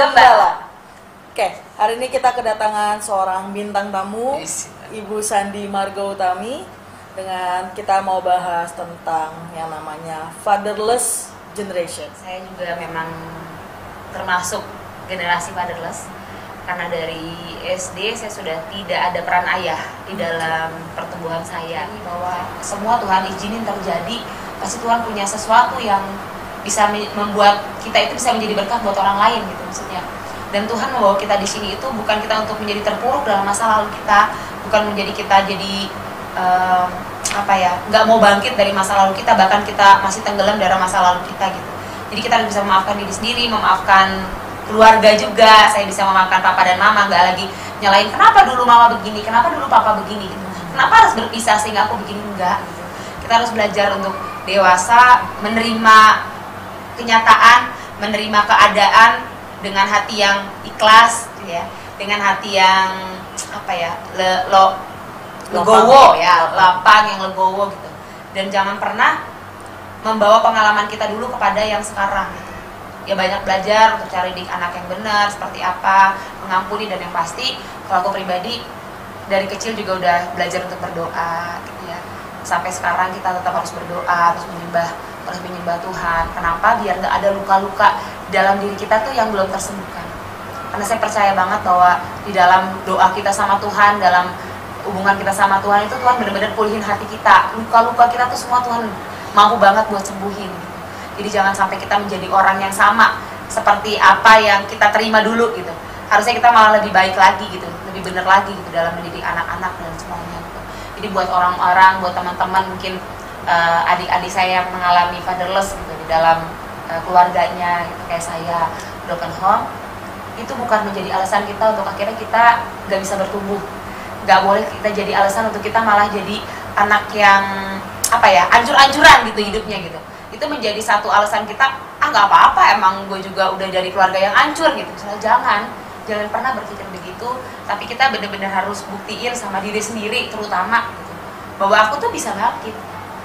Gembala. Oke, hari ini kita kedatangan seorang bintang tamu, Ibu Sandi Marga Utami, dengan kita mau bahas tentang yang namanya fatherless generation. Saya juga memang termasuk generasi fatherless, karena dari SD saya sudah tidak ada peran ayah di dalam pertumbuhan saya. Bahwa semua Tuhan izinin terjadi, pasti Tuhan punya sesuatu yang bisa membuat kita itu bisa menjadi berkat buat orang lain gitu maksudnya. Dan Tuhan membawa kita di sini itu bukan kita untuk menjadi terpuruk dalam masa lalu kita, bukan menjadi kita jadi nggak mau bangkit dari masa lalu kita, bahkan kita masih tenggelam dalam masa lalu kita gitu. Jadi kita harus bisa memaafkan diri sendiri, memaafkan keluarga juga. Saya bisa memaafkan papa dan mama, nggak lagi nyalain kenapa dulu mama begini, kenapa dulu papa begini gitu. Kenapa harus berpisah sehingga aku begini, enggak gitu. Kita harus belajar untuk dewasa, menerima kenyataan, menerima keadaan dengan hati yang ikhlas gitu ya, dengan hati yang legowo ya, lapang, yang legowo gitu. Dan jangan pernah membawa pengalaman kita dulu kepada yang sekarang gitu. Ya banyak belajar untuk cari dik anak yang benar seperti apa, mengampuni, dan yang pasti kalau aku pribadi dari kecil juga udah belajar untuk berdoa gitu ya. Sampai sekarang kita tetap harus berdoa, terus menyembah Tuhan. Kenapa? Biar nggak ada luka-luka dalam diri kita tuh yang belum tersembuhkan. Karena saya percaya banget bahwa di dalam doa kita sama Tuhan, dalam hubungan kita sama Tuhan itu Tuhan benar-benar pulihin hati kita. Luka-luka kita tuh semua Tuhan mampu banget buat sembuhin. Jadi jangan sampai kita menjadi orang yang sama seperti apa yang kita terima dulu gitu. Harusnya kita malah lebih baik lagi gitu, lebih benar lagi gitu dalam mendidik anak-anak dan semuanya gitu. Jadi buat orang-orang, buat teman-teman mungkin adik-adik saya yang mengalami fatherless gitu di dalam keluarganya gitu, kayak saya broken home, itu bukan menjadi alasan kita untuk akhirnya kita nggak bisa bertumbuh. Nggak boleh kita jadi alasan untuk kita malah jadi anak yang ancur-ancuran gitu hidupnya gitu. Itu menjadi satu alasan kita, nggak apa-apa, emang gue juga udah dari keluarga yang hancur gitu. Misalnya jangan pernah berpikir begitu, tapi kita benar-benar harus buktiin sama diri sendiri terutama gitu, bahwa aku tuh bisa bangkit,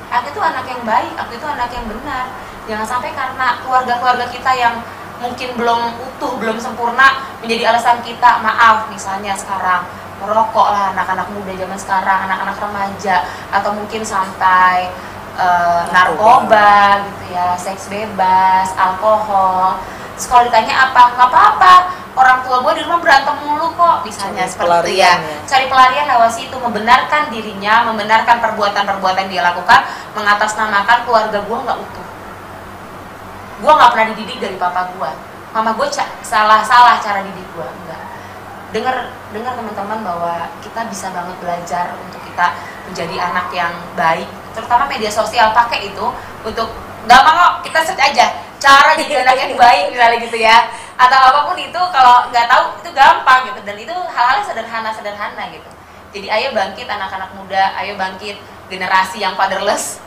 aku itu anak yang baik, aku itu anak yang benar. Jangan sampai karena keluarga-keluarga kita yang mungkin belum utuh, belum sempurna menjadi alasan kita, maaf misalnya sekarang merokok lah anak-anak muda zaman sekarang, anak-anak remaja, atau mungkin sampai narkoba gitu ya, seks bebas, alkohol. Terus kalau ditanya apa, nggak apa-apa, orang tua gue di rumah berantem mulu kok, misalnya seperti itu ya. Cari pelarian lewat situ, membenarkan dirinya, membenarkan perbuatan-perbuatan dia lakukan, mengatasnamakan keluarga gue nggak utuh. Gue nggak pernah dididik dari papa gue, mama gue salah cara didik gue, enggak. Dengar teman-teman bahwa kita bisa banget belajar untuk kita menjadi anak yang baik, terutama media sosial, pakai itu untuk gampang kok, kita search aja cara jadi anak yang baik misalnya gitu ya, atau apapun itu. Kalau nggak tahu itu gampang gitu, dan itu hal-hal sederhana gitu. Jadi ayo bangkit anak-anak muda, ayo bangkit generasi yang fatherless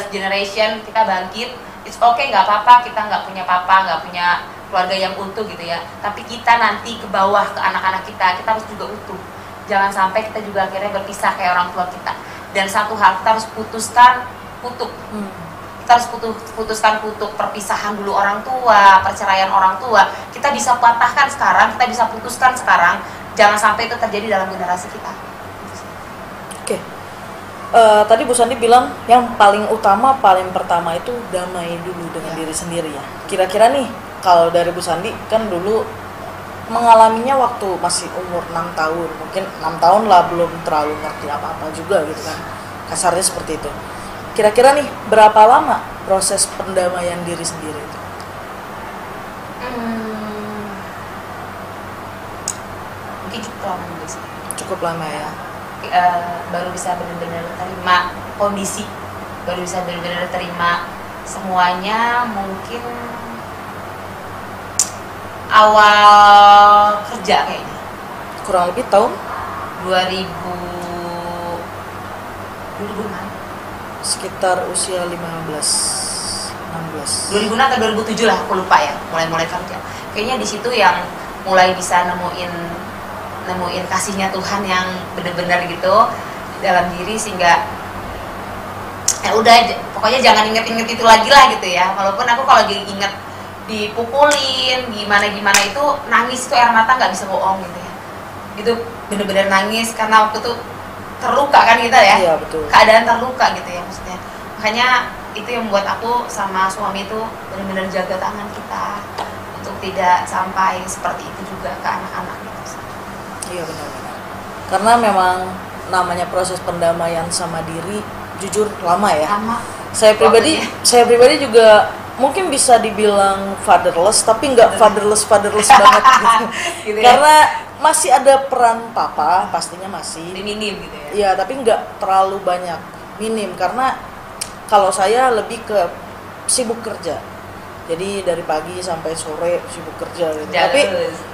generation, kita bangkit. It's okay, nggak apa-apa kita nggak punya papa, nggak punya keluarga yang utuh gitu ya, tapi kita nanti ke bawah ke anak-anak kita harus juga utuh. Jangan sampai kita juga akhirnya berpisah kayak orang tua kita. Dan satu hal, kita harus putuskan kutuk. Kita harus putuskan kutuk perpisahan dulu orang tua, perceraian orang tua. Kita bisa patahkan sekarang, kita bisa putuskan sekarang. Jangan sampai itu terjadi dalam generasi kita. Oke. Tadi Bu Sandi bilang yang paling utama, paling pertama itu damai dulu dengan diri sendiri ya. Kira-kira nih, kalau dari Bu Sandi kan dulu mengalaminya waktu masih umur 6 tahun, mungkin 6 tahun lah, belum terlalu ngerti apa-apa juga gitu kan, kasarnya seperti itu. Kira-kira nih berapa lama proses pendamaian diri sendiri itu? Mungkin cukup lama juga sih. Cukup lama ya. Baru bisa benar-benar terima kondisi, baru bisa benar-benar terima semuanya. Mungkin awal kerja kayaknya, kurang lebih tahun 2000 sekitar usia 15-16 2006 atau 2007 lah, aku lupa ya, mulai kerja. Kayaknya di situ yang mulai bisa nemuin kasihnya Tuhan yang benar-benar gitu dalam diri, sehingga udah pokoknya jangan inget-inget itu lagi lah gitu ya. Walaupun aku kalau lagi inget dipukulin gimana itu nangis, itu air mata nggak bisa bohong gitu ya, itu bener-bener nangis karena waktu itu terluka kan kita ya. Iya, betul. Keadaan terluka gitu ya maksudnya. Makanya itu yang membuat aku sama suami itu benar-benar jaga tangan kita untuk tidak sampai seperti itu juga ke anak-anak gitu. Iya, benar-benar. Karena memang namanya proses pendamaian sama diri jujur lama ya. Lama. Saya pribadi juga mungkin bisa dibilang fatherless, tapi nggak fatherless banget gitu. Gitu ya? Karena masih ada peran papa, pastinya masih. Minim gitu ya. Iya, tapi nggak terlalu banyak, minim. Karena kalau saya lebih ke sibuk kerja. Jadi dari pagi sampai sore sibuk kerja gitu. Tapi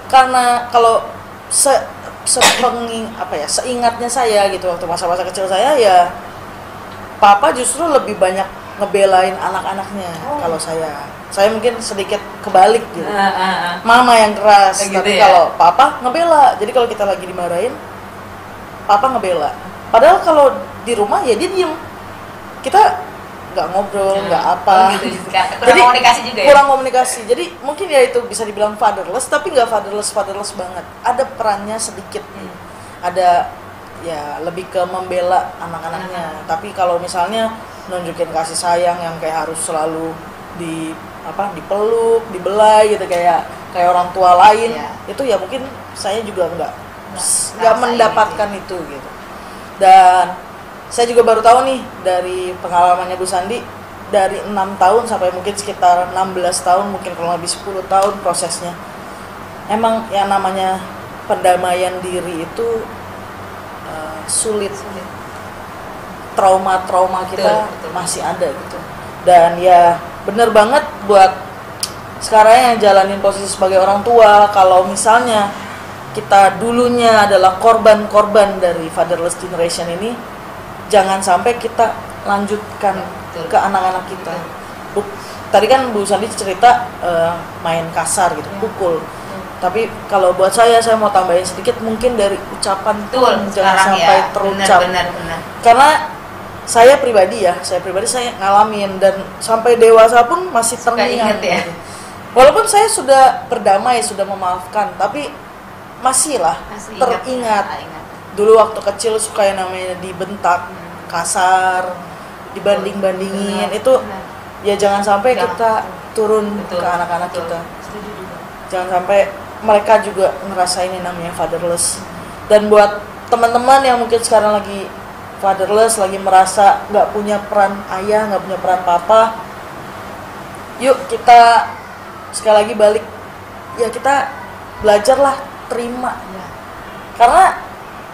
karena kalau seingatnya saya gitu, waktu masa-masa kecil saya ya papa justru lebih banyak ngebelain anak-anaknya. Kalau saya mungkin sedikit kebalik gitu. Mama yang keras, gitu tapi ya? kalau papa ngebela. Jadi kalau kita lagi dimarahin, papa ngebela. Padahal kalau di rumah ya dia diem. Kita nggak ngobrol, nggak apa. Gitu. Kurang komunikasi juga ya? Kurang komunikasi. Jadi mungkin ya itu bisa dibilang fatherless, tapi nggak fatherless banget. Ada perannya sedikit. Ada ya lebih ke membela anak-anaknya. Tapi kalau misalnya nunjukin kasih sayang yang kayak harus selalu dipeluk, dibelai gitu kayak orang tua lain, itu ya mungkin saya juga nggak mendapatkan itu gitu. Dan saya juga baru tahu nih dari pengalamannya Bu Sandi, dari 6 tahun sampai mungkin sekitar 16 tahun, mungkin kurang lebih 10 tahun prosesnya. Emang yang namanya pendamaian diri itu sulit. Trauma kita betul. Masih ada gitu. Dan ya bener banget buat sekarang yang jalanin posisi sebagai orang tua, kalau misalnya kita dulunya adalah korban dari fatherless generation ini, jangan sampai kita lanjutkan ke anak-anak kita. Tadi kan Bu Sandi cerita main kasar gitu, pukul. Tapi kalau buat saya mau tambahin sedikit, mungkin dari ucapan jangan sampai terucap. Benar. Karena saya pribadi saya ngalamin dan sampai dewasa pun masih terngiang ya. Walaupun saya sudah berdamai, sudah memaafkan, tapi masih teringat. Dulu waktu kecil suka yang namanya dibentak, kasar, dibanding-bandingin. Itu ya jangan sampai kita turun ke anak-anak kita. Jangan sampai mereka juga ngerasain yang namanya fatherless. Dan buat teman-teman yang mungkin sekarang lagi fatherless, lagi merasa nggak punya peran ayah, nggak punya peran papa, yuk kita sekali lagi balik, ya kita belajarlah terima. Karena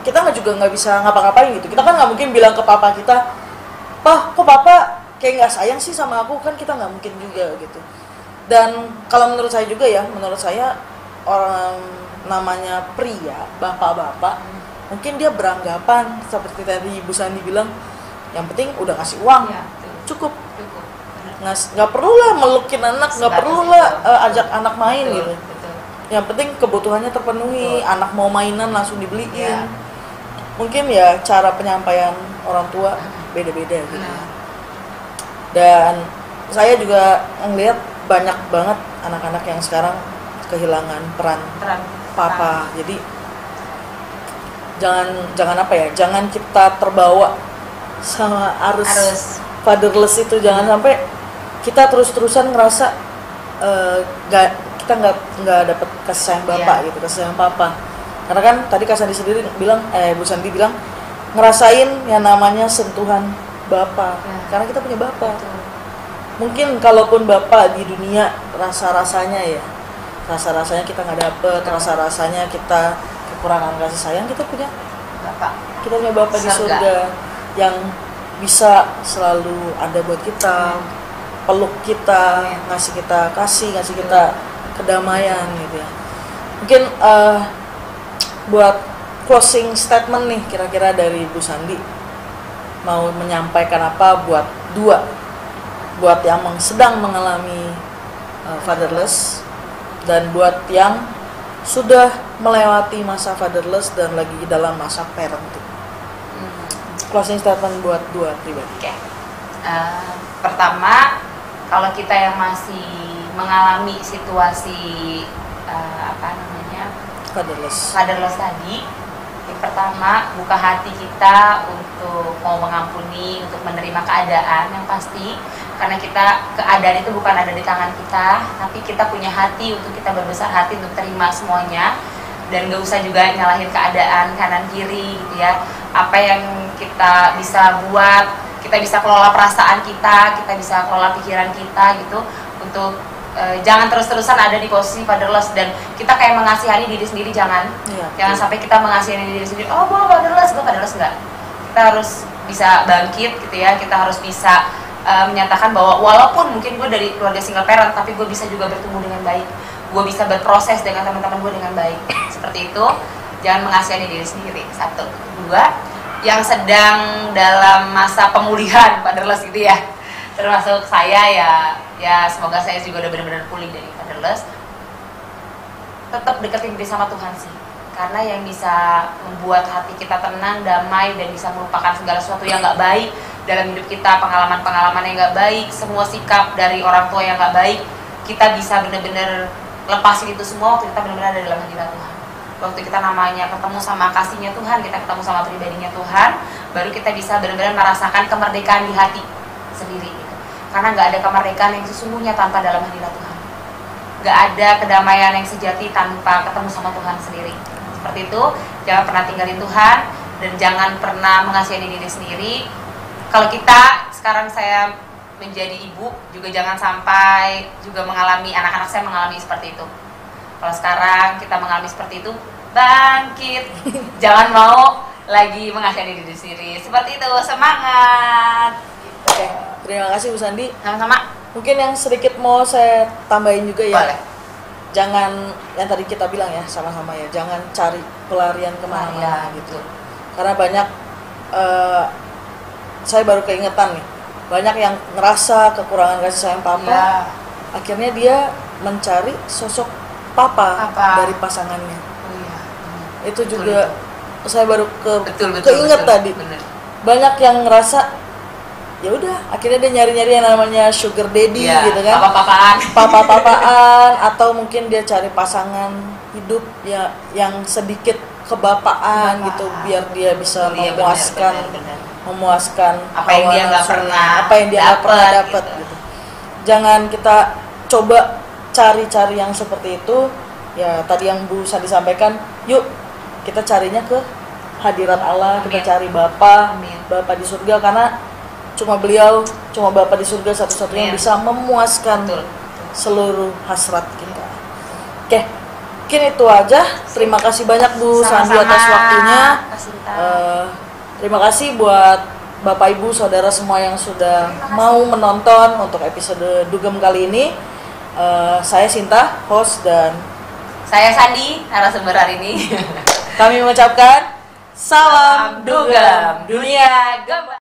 kita nggak bisa ngapa-ngapain gitu. Kita kan nggak mungkin bilang ke papa kita, "Pah, kok papa kayak nggak sayang sih sama aku?" Kan kita nggak mungkin juga gitu. Dan kalau menurut saya juga ya, orang namanya pria, bapak-bapak, mungkin dia beranggapan seperti tadi Ibu Sandi bilang, yang penting udah ngasih uang, cukup. Nggak perlu lah melukin anak, nggak perlu lah ajak anak main gitu. Yang penting kebutuhannya terpenuhi, anak mau mainan langsung dibeliin. Mungkin ya cara penyampaian orang tua beda-beda gitu. Dan saya juga ngelihat banyak banget anak-anak yang sekarang kehilangan peran papa. Jadi jangan kita terbawa sama arus fatherless itu. Jangan sampai kita terus-terusan ngerasa kita nggak dapet kasih sayang bapak gitu, kasih sayang papa. Karena kan tadi Kak Sandi sendiri bilang, Bu Sandi bilang ngerasain yang namanya sentuhan bapak. Karena kita punya bapak. Mungkin kalaupun bapak di dunia rasa-rasanya kita nggak dapet, rasa-rasanya kita kekurangan kasih sayang, kita punya bapak di surga yang bisa selalu ada buat kita, peluk kita, ngasih kita kasih, ngasih kita kedamaian gitu ya. Mungkin buat closing statement nih kira-kira dari Bu Sandi, mau menyampaikan apa buat yang sedang mengalami fatherless, dan buat yang sudah melewati masa fatherless dan lagi dalam masa parenting. Closing statement buat dua pribadi. Pertama, kalau kita yang masih mengalami situasi fatherless tadi, yang pertama buka hati kita untuk mau mengampuni, untuk menerima keadaan yang pasti, karena keadaan itu bukan ada di tangan kita, tapi kita punya hati untuk kita berbesar hati untuk terima semuanya, dan gak usah juga nyalahin keadaan kanan kiri gitu ya. Apa yang kita bisa buat, kita bisa kelola perasaan kita bisa kelola pikiran kita gitu, untuk jangan terus-terusan ada di posisi fatherless, dan kita kayak mengasihani diri sendiri, jangan sampai kita mengasihani diri sendiri, oh gue fatherless enggak. Kita harus bisa bangkit gitu ya, kita harus bisa menyatakan bahwa walaupun mungkin gue dari keluarga single parent, tapi gue bisa juga bertumbuh dengan baik, gue bisa berproses dengan teman-teman gue dengan baik. Seperti itu, jangan mengasihani diri sendiri. Satu. Dua, yang sedang dalam masa pemulihan fatherless gitu ya, termasuk saya ya semoga saya juga udah benar-benar pulih dari fatherless. Tetap deketin diri sama Tuhan sih, karena yang bisa membuat hati kita tenang, damai, dan bisa melupakan segala sesuatu yang nggak baik dalam hidup kita, pengalaman-pengalaman yang nggak baik, semua sikap dari orang tua yang nggak baik, kita bisa benar-benar lepasin itu semua waktu kita benar-benar ada dalam hadirat Tuhan. Waktu kita namanya ketemu sama kasihnya Tuhan, kita ketemu sama pribadinya Tuhan, baru kita bisa benar-benar merasakan kemerdekaan di hati sendiri gitu. Karena nggak ada kemerdekaan yang sesungguhnya tanpa dalam hadirat Tuhan. Nggak ada kedamaian yang sejati tanpa ketemu sama Tuhan sendiri. Seperti itu, jangan pernah tinggalin Tuhan, dan jangan pernah mengasihani diri sendiri. Kalau kita, sekarang saya menjadi ibu, juga jangan sampai juga mengalami, anak-anak saya mengalami seperti itu. Kalau sekarang kita mengalami seperti itu, bangkit. Jangan mau lagi mengasihani diri sendiri. Seperti itu, semangat. Oke, terima kasih Bu Sandi. Sama-sama. Mungkin yang sedikit mau saya tambahin juga ya. Boleh. Jangan, yang tadi kita bilang ya, sama-sama ya, jangan cari pelarian kemana-mana gitu. Karena banyak, saya baru keingetan nih, banyak yang ngerasa kekurangan kasih sayang papa, akhirnya dia mencari sosok papa dari pasangannya. Itu juga saya baru keinget tadi. Bener. Banyak yang ngerasa ya udah, akhirnya dia nyari-nyari yang namanya sugar daddy gitu kan, papa-papaan atau mungkin dia cari pasangan hidup ya yang sedikit kebapaan gitu, biar dia bisa memuaskan apa yang dia nggak pernah dapat gitu. Jangan kita coba cari-cari yang seperti itu ya. Tadi yang Bu Sandi sampaikan, yuk kita carinya ke hadirat Allah. Kita cari Bapa di surga, karena cuma Bapa di surga satu-satunya yang bisa memuaskan seluruh hasrat kita. Oke, mungkin itu aja. Terima kasih banyak Bu Sandi atas waktunya. Terima kasih buat Bapak Ibu Saudara semua yang sudah mau menonton untuk episode Dugem kali ini. Saya Sinta, host, dan saya Sandi, narasumber hari ini. Kami mengucapkan salam Dugem, dunia gembira.